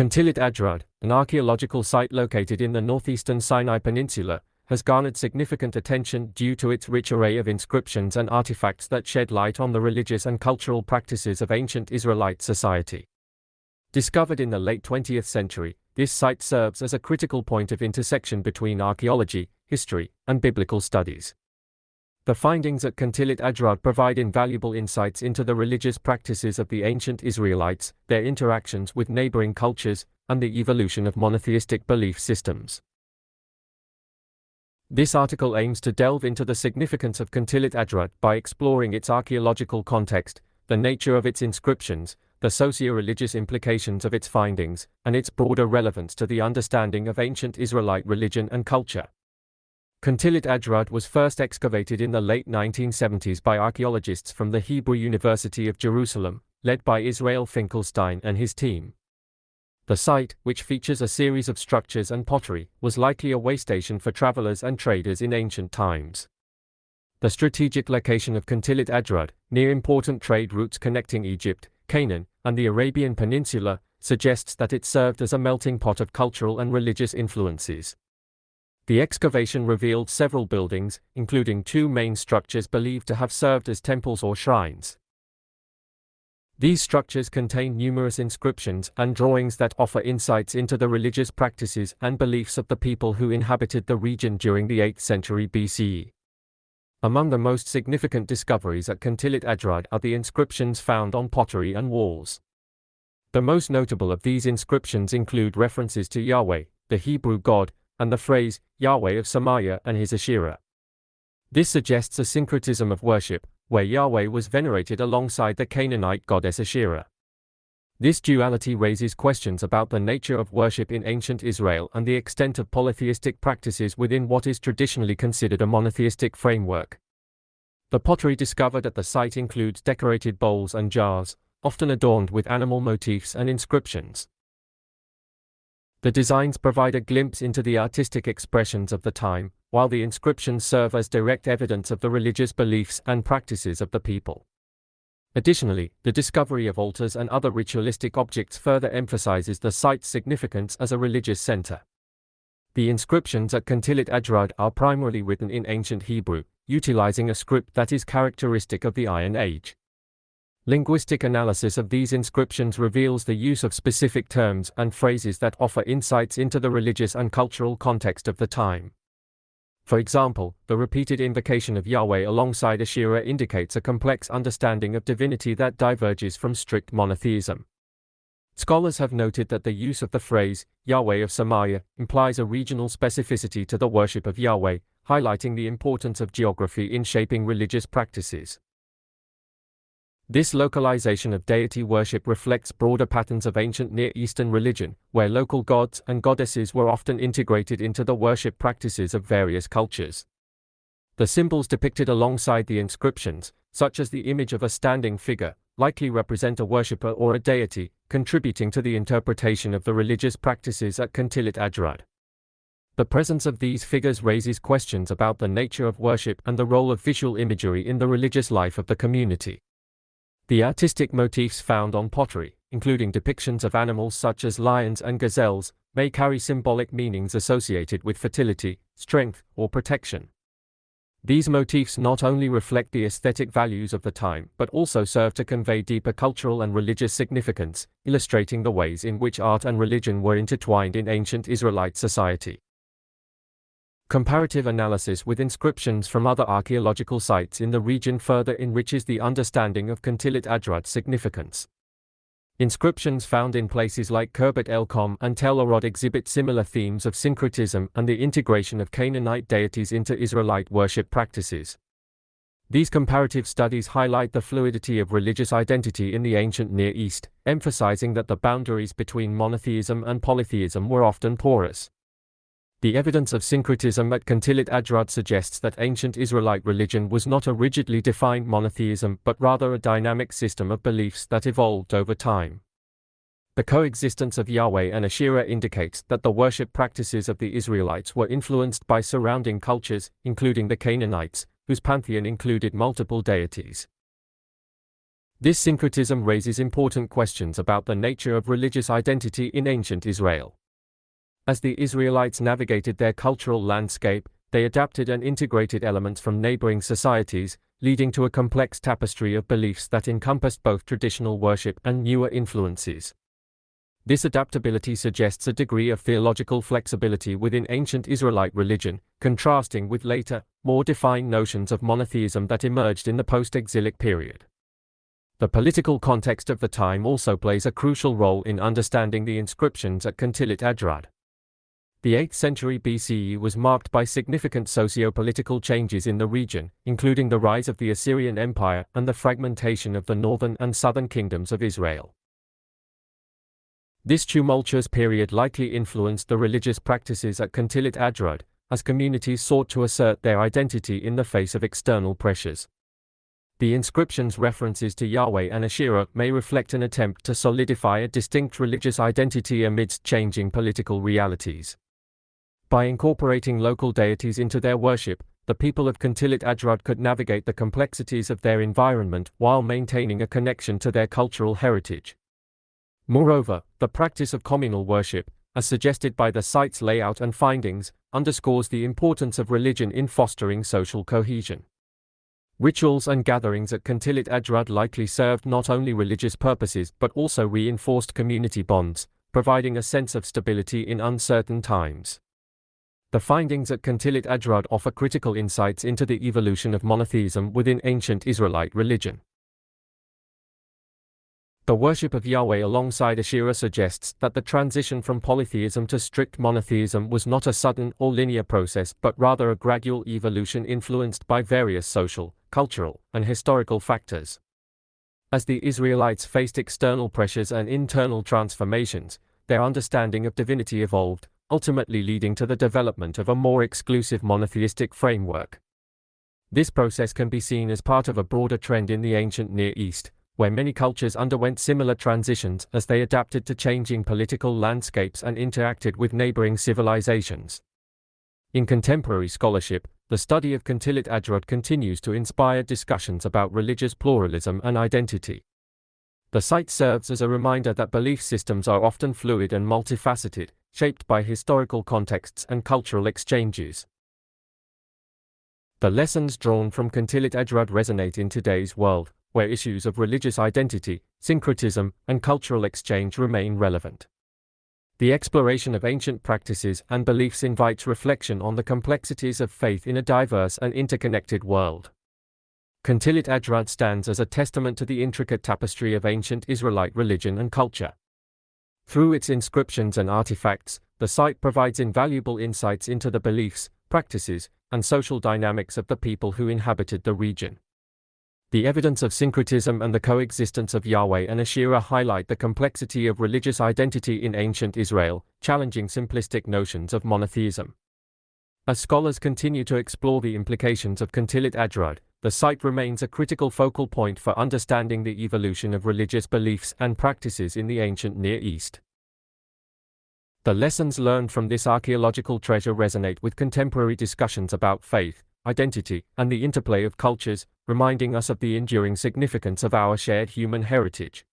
Kuntillet Ajrud, an archaeological site located in the northeastern Sinai Peninsula, has garnered significant attention due to its rich array of inscriptions and artifacts that shed light on the religious and cultural practices of ancient Israelite society. Discovered in the late 20th century, this site serves as a critical point of intersection between archaeology, history, and biblical studies. The findings at Kuntillet Ajrud provide invaluable insights into the religious practices of the ancient Israelites, their interactions with neighboring cultures, and the evolution of monotheistic belief systems. This article aims to delve into the significance of Kuntillet Ajrud by exploring its archaeological context, the nature of its inscriptions, the socio-religious implications of its findings, and its broader relevance to the understanding of ancient Israelite religion and culture. Kuntillet Ajrud was first excavated in the late 1970s by archaeologists from the Hebrew University of Jerusalem, led by Israel Finkelstein and his team. The site, which features a series of structures and pottery, was likely a way station for travelers and traders in ancient times. The strategic location of Kuntillet Ajrud, near important trade routes connecting Egypt, Canaan, and the Arabian Peninsula, suggests that it served as a melting pot of cultural and religious influences. The excavation revealed several buildings, including two main structures believed to have served as temples or shrines. These structures contain numerous inscriptions and drawings that offer insights into the religious practices and beliefs of the people who inhabited the region during the 8th century BCE. Among the most significant discoveries at Kuntillet Ajrud are the inscriptions found on pottery and walls. The most notable of these inscriptions include references to Yahweh, the Hebrew god, and the phrase, Yahweh of Samaria and his Asherah. This suggests a syncretism of worship, where Yahweh was venerated alongside the Canaanite goddess Asherah. This duality raises questions about the nature of worship in ancient Israel and the extent of polytheistic practices within what is traditionally considered a monotheistic framework. The pottery discovered at the site includes decorated bowls and jars, often adorned with animal motifs and inscriptions. The designs provide a glimpse into the artistic expressions of the time, while the inscriptions serve as direct evidence of the religious beliefs and practices of the people. Additionally, the discovery of altars and other ritualistic objects further emphasizes the site's significance as a religious center. The inscriptions at Kuntillet Ajrud are primarily written in ancient Hebrew, utilizing a script that is characteristic of the Iron Age. Linguistic analysis of these inscriptions reveals the use of specific terms and phrases that offer insights into the religious and cultural context of the time. For example, the repeated invocation of Yahweh alongside Asherah indicates a complex understanding of divinity that diverges from strict monotheism. Scholars have noted that the use of the phrase, Yahweh of Samaria, implies a regional specificity to the worship of Yahweh, highlighting the importance of geography in shaping religious practices. This localization of deity worship reflects broader patterns of ancient Near Eastern religion, where local gods and goddesses were often integrated into the worship practices of various cultures. The symbols depicted alongside the inscriptions, such as the image of a standing figure, likely represent a worshipper or a deity, contributing to the interpretation of the religious practices at Kuntillet Ajrud. The presence of these figures raises questions about the nature of worship and the role of visual imagery in the religious life of the community. The artistic motifs found on pottery, including depictions of animals such as lions and gazelles, may carry symbolic meanings associated with fertility, strength, or protection. These motifs not only reflect the aesthetic values of the time but also serve to convey deeper cultural and religious significance, illustrating the ways in which art and religion were intertwined in ancient Israelite society. Comparative analysis with inscriptions from other archaeological sites in the region further enriches the understanding of Kuntillet Ajrud's significance. Inscriptions found in places like Khirbet el-Qom and Tel Arod exhibit similar themes of syncretism and the integration of Canaanite deities into Israelite worship practices. These comparative studies highlight the fluidity of religious identity in the ancient Near East, emphasizing that the boundaries between monotheism and polytheism were often porous. The evidence of syncretism at Kuntillet Ajrud suggests that ancient Israelite religion was not a rigidly defined monotheism but rather a dynamic system of beliefs that evolved over time. The coexistence of Yahweh and Asherah indicates that the worship practices of the Israelites were influenced by surrounding cultures, including the Canaanites, whose pantheon included multiple deities. This syncretism raises important questions about the nature of religious identity in ancient Israel. As the Israelites navigated their cultural landscape, they adapted and integrated elements from neighboring societies, leading to a complex tapestry of beliefs that encompassed both traditional worship and newer influences. This adaptability suggests a degree of theological flexibility within ancient Israelite religion, contrasting with later, more defined notions of monotheism that emerged in the post-exilic period. The political context of the time also plays a crucial role in understanding the inscriptions at Kuntillet Ajrud. The 8th century BCE was marked by significant socio-political changes in the region, including the rise of the Assyrian Empire and the fragmentation of the northern and southern kingdoms of Israel. This tumultuous period likely influenced the religious practices at Kuntillet Ajrud, as communities sought to assert their identity in the face of external pressures. The inscription's references to Yahweh and Asherah may reflect an attempt to solidify a distinct religious identity amidst changing political realities. By incorporating local deities into their worship, the people of Kuntillet Ajrud could navigate the complexities of their environment while maintaining a connection to their cultural heritage. Moreover, the practice of communal worship, as suggested by the site's layout and findings, underscores the importance of religion in fostering social cohesion. Rituals and gatherings at Kuntillet Ajrud likely served not only religious purposes but also reinforced community bonds, providing a sense of stability in uncertain times. The findings at Kuntillet Ajrud offer critical insights into the evolution of monotheism within ancient Israelite religion. The worship of Yahweh alongside Asherah suggests that the transition from polytheism to strict monotheism was not a sudden or linear process but rather a gradual evolution influenced by various social, cultural, and historical factors. As the Israelites faced external pressures and internal transformations, their understanding of divinity evolved, ultimately leading to the development of a more exclusive monotheistic framework. This process can be seen as part of a broader trend in the ancient Near East, where many cultures underwent similar transitions as they adapted to changing political landscapes and interacted with neighboring civilizations. In contemporary scholarship, the study of Kuntillet Ajrud continues to inspire discussions about religious pluralism and identity. The site serves as a reminder that belief systems are often fluid and multifaceted, shaped by historical contexts and cultural exchanges. The lessons drawn from Kuntillet Ajrud resonate in today's world, where issues of religious identity, syncretism, and cultural exchange remain relevant. The exploration of ancient practices and beliefs invites reflection on the complexities of faith in a diverse and interconnected world. Kuntillet Ajrud stands as a testament to the intricate tapestry of ancient Israelite religion and culture. Through its inscriptions and artifacts, the site provides invaluable insights into the beliefs, practices, and social dynamics of the people who inhabited the region. The evidence of syncretism and the coexistence of Yahweh and Asherah highlight the complexity of religious identity in ancient Israel, challenging simplistic notions of monotheism. As scholars continue to explore the implications of Kuntillet Ajrud, the site remains a critical focal point for understanding the evolution of religious beliefs and practices in the ancient Near East. The lessons learned from this archaeological treasure resonate with contemporary discussions about faith, identity, and the interplay of cultures, reminding us of the enduring significance of our shared human heritage.